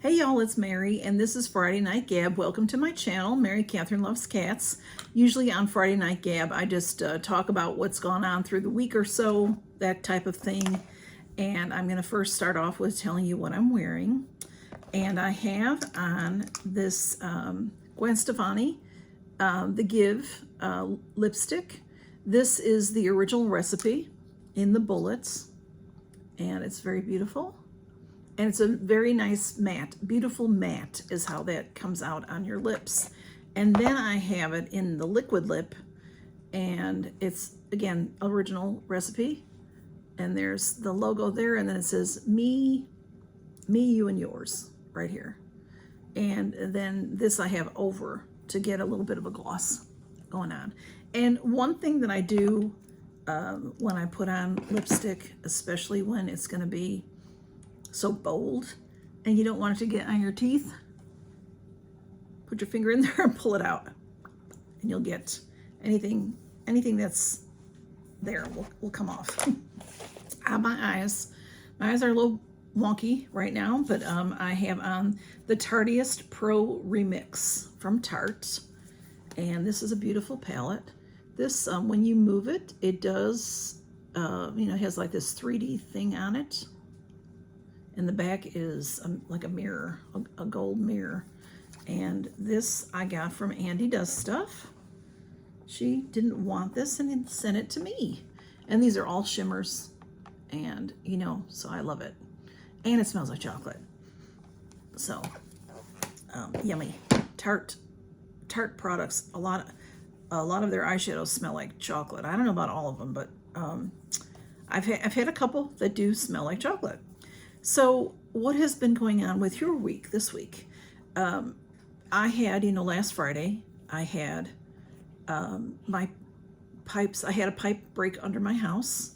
Hey y'all, it's Mary, and this is Friday Night Gab. Welcome to my channel, Mary Catherine Loves Cats. Usually on Friday Night Gab, I just talk about what's gone on through the week or so, that type of thing. And I'm going to first start off with telling you what I'm wearing. And I have on this Gwen Stefani, the Give lipstick. This is the original recipe in the bullets, and it's very beautiful. And it's a very nice matte, beautiful matte is how that comes out on your lips. And then I have it in the liquid lip, and it's, again, original recipe. And there's the logo there, and then it says me, you, and yours right here. And then this I have over to get a little bit of a gloss going on. And one thing that I do when I put on lipstick, especially when it's going to be so bold and you don't want it to get on your teeth, put your finger in there and pull it out, and you'll get anything that's there will come off. My eyes are a little wonky right now, but I have on the Tartiest Pro Remix from Tarte, and this is a beautiful palette. This when you move it, it does it has like this 3D thing on it. And the back is like a mirror, a gold mirror. And this I got from Andy Does Stuff. She didn't want this and sent it to me. And these are all shimmers. And, so I love it. And it smells like chocolate. So, yummy. Tarte products, a lot of their eyeshadows smell like chocolate. I don't know about all of them, but I've had a couple that do smell like chocolate. So what has been going on with your week this week? I had, last Friday, I had my pipes, I had a pipe break under my house.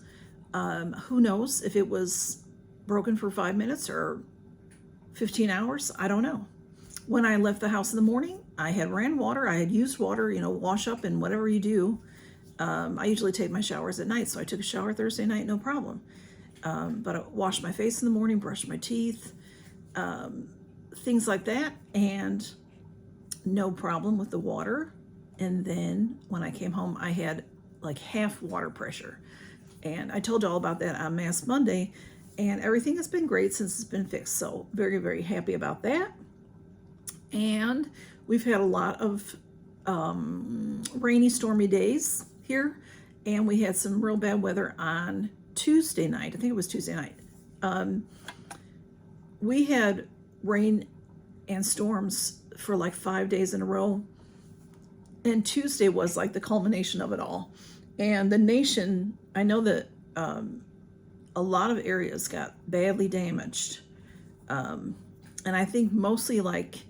Who knows if it was broken for 5 minutes or 15 hours? I don't know. When I left the house in the morning, I had ran water, I had used water, wash up and whatever you do. I usually take my showers at night, so I took a shower Thursday night, no problem. But I washed my face in the morning, brushed my teeth, things like that, and no problem with the water. And then when I came home, I had like half water pressure. And I told you all about that on Mass Monday, and everything has been great since it's been fixed. So very, very happy about that. And we've had a lot of rainy, stormy days here, and we had some real bad weather on Tuesday night. I think it was Tuesday night. We had rain and storms for like 5 days in a row. And Tuesday was like the culmination of it all. And the nation, I know that a lot of areas got badly damaged. And I think mostly like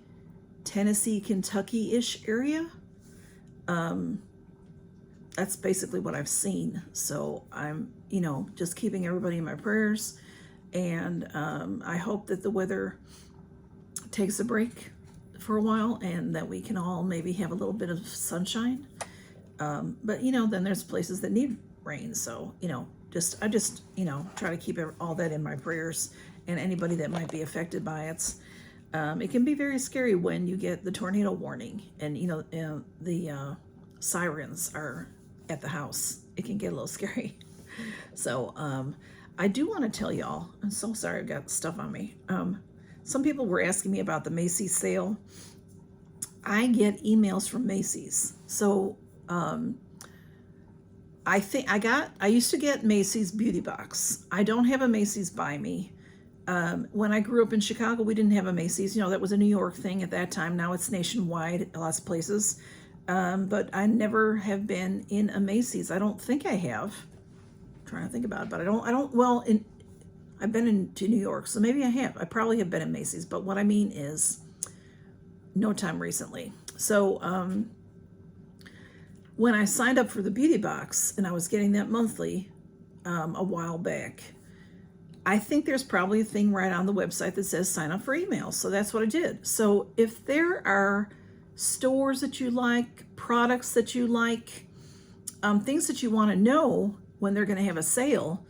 Tennessee, Kentucky-ish area. That's basically what I've seen. So I'm, just keeping everybody in my prayers. And I hope that the weather takes a break for a while and that we can all maybe have a little bit of sunshine. But, then there's places that need rain. So, I just try to keep all that in my prayers, and anybody that might be affected by it. It can be very scary when you get the tornado warning and, the sirens are at the house. It can get a little scary. So I do want to tell y'all, I'm so sorry I've got stuff on me. Some people were asking me about the Macy's sale. I get emails from Macy's. So I used to get Macy's Beauty Box. I don't have a Macy's by me. When I grew up in Chicago, we didn't have a Macy's. That was a New York thing at that time. Now it's nationwide, lots of places. But I never have been in a Macy's. I don't think I have. I'm trying to think about it, but I've been into New York, so maybe I have. I probably have been in Macy's, but what I mean is no time recently. So when I signed up for the Beauty Box, and I was getting that monthly a while back, I think there's probably a thing right on the website that says sign up for emails. So that's what I did. So if there are stores that you like, products that you like, things that you want to know when they're going to have a sale,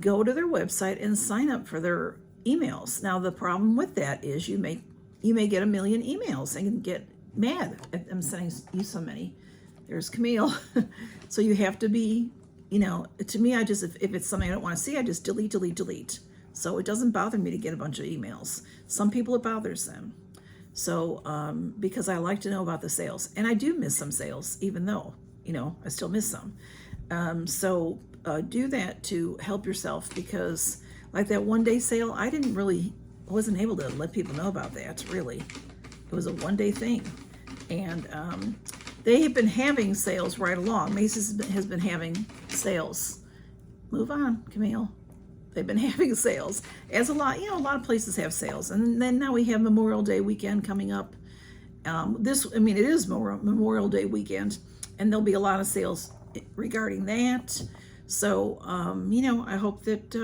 go to their website and sign up for their emails. Now the problem with that is you may get a million emails and get mad at them sending you so many. There's Camille. So you have to be, you know, to me, I just, if it's something I don't want to see, I just delete, delete, delete. So it doesn't bother me to get a bunch of emails. Some people it bothers them. So, because I like to know about the sales, and I do miss some sales, even though, you know, I still miss some. So do that to help yourself, because like that 1-day sale, I wasn't able to let people know about that, really. It was a 1-day thing. And they have been having sales right along. Macy's has been having sales. Move on, Camille. They've been having sales, as a lot of places have sales. And then now we have Memorial Day weekend coming up. It is Memorial Day weekend, and there'll be a lot of sales regarding that. So, you know, I hope that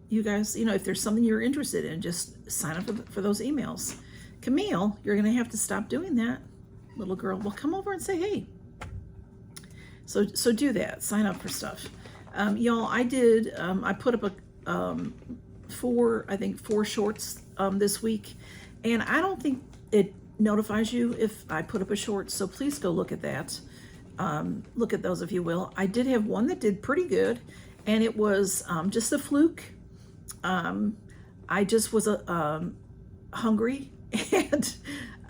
you guys, you know, if there's something you're interested in, just sign up for those emails. Camille, you're going to have to stop doing that, little girl. Well, come over and say hey. So do that. Sign up for stuff. Y'all, I put up four shorts this week, and I don't think it notifies you if I put up a short, so please go look at that. Look at those if you will. I did have one that did pretty good, and it was just a fluke. I just was hungry, and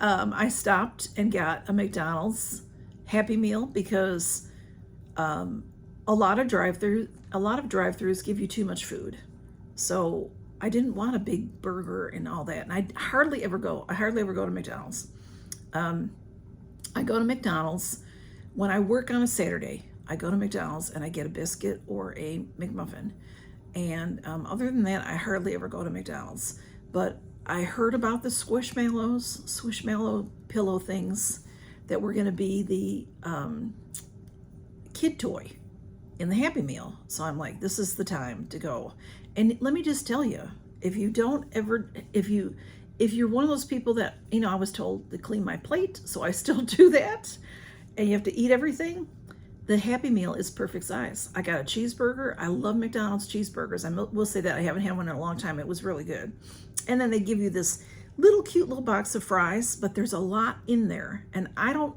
I stopped and got a McDonald's Happy Meal, because a lot of drive-throughs give you too much food. So I didn't want a big burger and all that. And I hardly ever go to McDonald's. I go to McDonald's when I work on a Saturday. I go to McDonald's and I get a biscuit or a McMuffin. And other than that, I hardly ever go to McDonald's. But I heard about the Squishmallow pillow things that were going to be the kid toy in the Happy Meal. So I'm like, this is the time to go. And let me just tell you, if you're one of those people that, you know, I was told to clean my plate, so I still do that, and you have to eat everything, the Happy Meal is perfect size. I got a cheeseburger. I love McDonald's cheeseburgers. I will say that I haven't had one in a long time. It was really good. And then they give you this cute little box of fries, but there's a lot in there. And I don't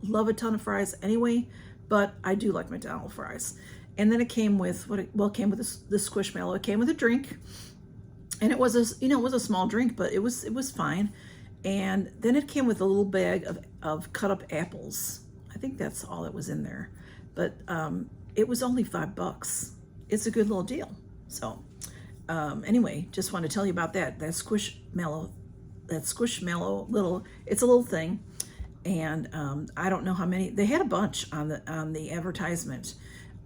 love a ton of fries anyway, but I do like McDonald's fries. And then it came with the Squishmallow. It came with a drink, and it was a small drink, but it was fine. And then it came with a little bag of cut up apples. I think that's all that was in there, but it was only $5. It's a good little deal. So anyway, just want to tell you about that Squishmallow it's a little thing. And I don't know how many, they had a bunch on the advertisement,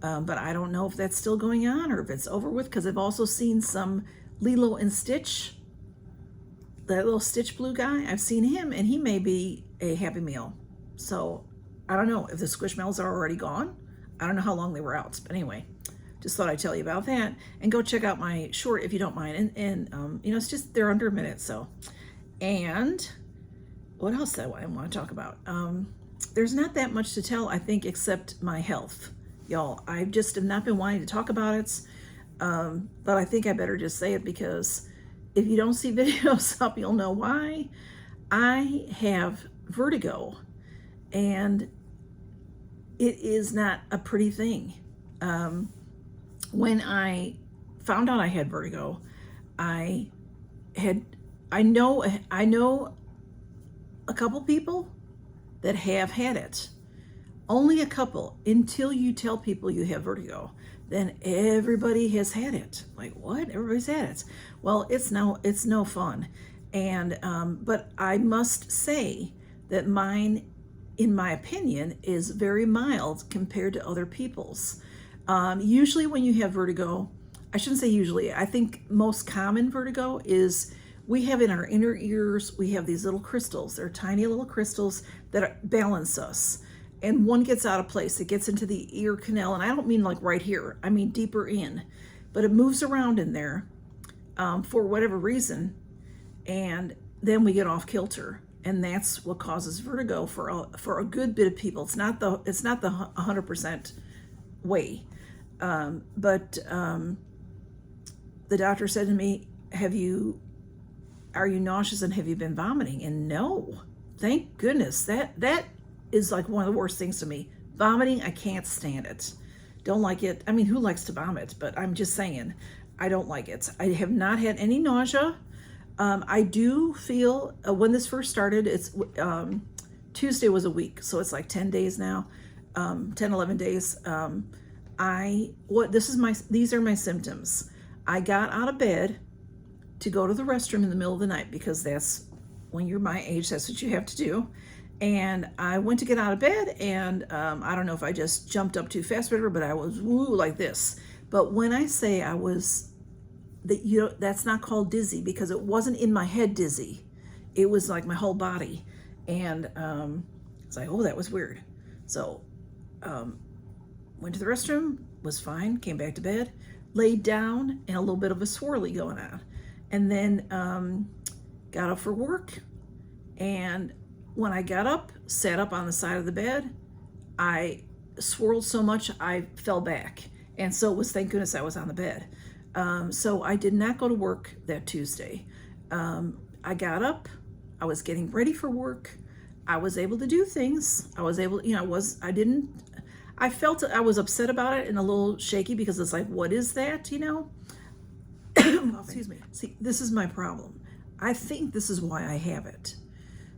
but I don't know if that's still going on or if it's over with, because I've also seen some Lilo and Stitch, that little Stitch blue guy. I've seen him, and he may be a Happy Meal. So I don't know if the Squishmallows are already gone. I don't know how long they were out, but anyway, just thought I'd tell you about that. And go check out my short if you don't mind. And you know, it's just, they're under a minute. So, and what else do I want to talk about? There's not that much to tell, I think, except my health. Y'all, I just have not been wanting to talk about it, but I think I better just say it, because if you don't see videos up, you'll know why. I have vertigo, and it is not a pretty thing. When I found out I had vertigo, I know a couple people that have had it. Only a couple, until you tell people you have vertigo. Then everybody has had it. Like, what? Everybody's had it. Well, it's no fun. And but I must say that mine, in my opinion, is very mild compared to other people's. Usually when you have vertigo, I shouldn't say usually, I think most common vertigo is, we have in our inner ears, we have these little crystals. They're tiny little crystals that balance us. And one gets out of place. It gets into the ear canal. And I don't mean like right here. I mean deeper in. But it moves around in there for whatever reason. And then we get off kilter. And that's what causes vertigo for a good bit of people. It's not the 100% way. But the doctor said to me, are you nauseous and have you been vomiting? And no, thank goodness. That is like one of the worst things to me. Vomiting, I can't stand it. Don't like it. I mean, who likes to vomit? But I'm just saying, I don't like it. I have not had any nausea. I do feel, when this first started, it's Tuesday was a week, so it's like 10 days now, 10, 11 days. These are my symptoms. I got out of bed to go to the restroom in the middle of the night, because that's, when you're my age, that's what you have to do. And I went to get out of bed, and I don't know if I just jumped up too fast or whatever, but I was woo like this. But when I say I was, that's not called dizzy, because it wasn't in my head dizzy. It was like my whole body. And it's like, oh, that was weird. So went to the restroom, was fine, came back to bed, laid down, and a little bit of a swirly going on. And then got up for work, and when I got up, sat up on the side of the bed, I swirled so much I fell back. And so it was, thank goodness I was on the bed. So I did not go to work that Tuesday. I got up, I was getting ready for work. I was able to do things. I was able, I felt I was upset about it and a little shaky, because it's like, what is that, Excuse me. See, this is my problem. I think this is why I have it,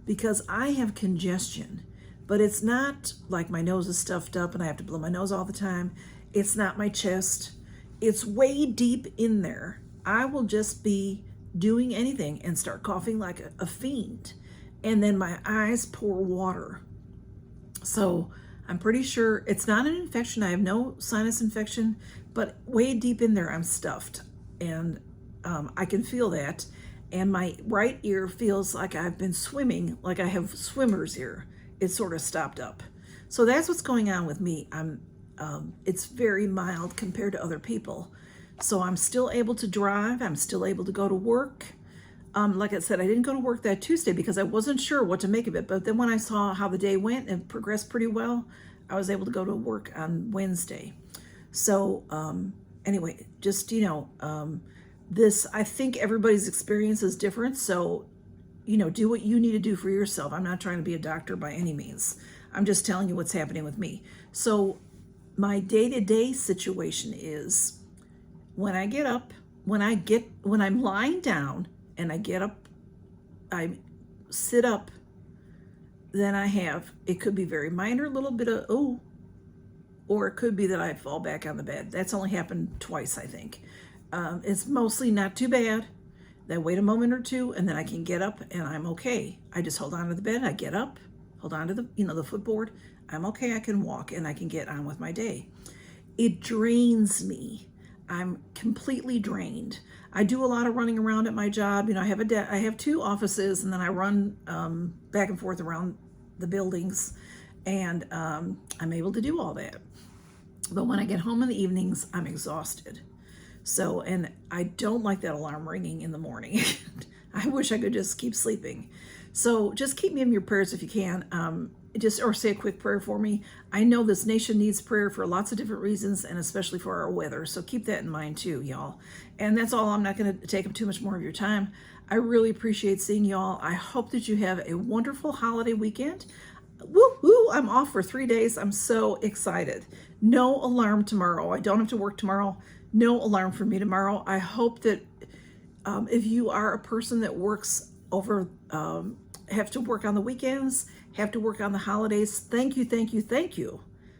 because I have congestion, but it's not like my nose is stuffed up and I have to blow my nose all the time. It's not my chest. It's way deep in there. I will just be doing anything and start coughing like a fiend. And then my eyes pour water. So I'm pretty sure it's not an infection. I have no sinus infection, but way deep in there, I'm stuffed. And I can feel that. And my right ear feels like I've been swimming, like I have swimmer's ear. It's sort of stopped up. So that's what's going on with me. It's very mild compared to other people. So I'm still able to drive. I'm still able to go to work. Like I said, I didn't go to work that Tuesday because I wasn't sure what to make of it. But then when I saw how the day went and progressed pretty well, I was able to go to work on Wednesday. So anyway, just, I think everybody's experience is different. So, do what you need to do for yourself. I'm not trying to be a doctor by any means. I'm just telling you what's happening with me. So my day-to-day situation is, when I get up, when I'm lying down and I get up, I sit up, then it could be very minor, a little bit of, or it could be that I fall back on the bed. That's only happened twice, I think. It's mostly not too bad. Then wait a moment or two, and then I can get up and I'm okay. I just hold on to the bed, I get up, hold on to the footboard. I'm okay, I can walk and I can get on with my day. It drains me. I'm completely drained. I do a lot of running around at my job. I have 2 offices, and then I run back and forth around the buildings, and I'm able to do all that. But when I get home in the evenings, I'm exhausted. So, and I don't like that alarm ringing in the morning. I wish I could just keep sleeping. So just keep me in your prayers if you can. Or say a quick prayer for me. I know this nation needs prayer for lots of different reasons, and especially for our weather. So keep that in mind too, y'all. And that's all. I'm not going to take up too much more of your time. I really appreciate seeing y'all. I hope that you have a wonderful holiday weekend. Woo-hoo! I'm off for 3 days. I'm so excited. No alarm tomorrow. I don't have to work tomorrow. No alarm for me tomorrow. I hope that if you are a person that works have to work on the weekends, have to work on the holidays, thank you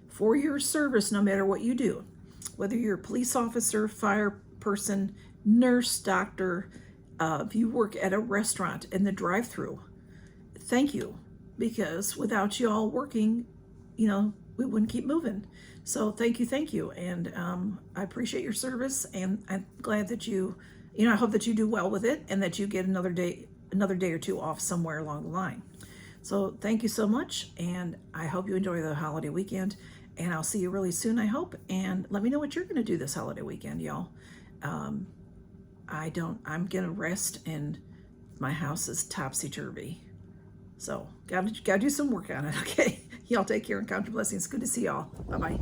for your service, no matter what you do. Whether you're a police officer, fire person, nurse, doctor, if you work at a restaurant in the drive-thru, thank you. Because without you all working, we wouldn't keep moving. So thank you. And I appreciate your service, and I'm glad that I hope that you do well with it, and that you get another day or two off somewhere along the line. So thank you so much, and I hope you enjoy the holiday weekend, and I'll see you really soon, I hope. And let me know what you're going to do this holiday weekend, y'all. I'm going to rest, and my house is topsy-turvy. So gotta do some work on it, okay? Y'all take care and count your blessings. Good to see y'all. Bye-bye.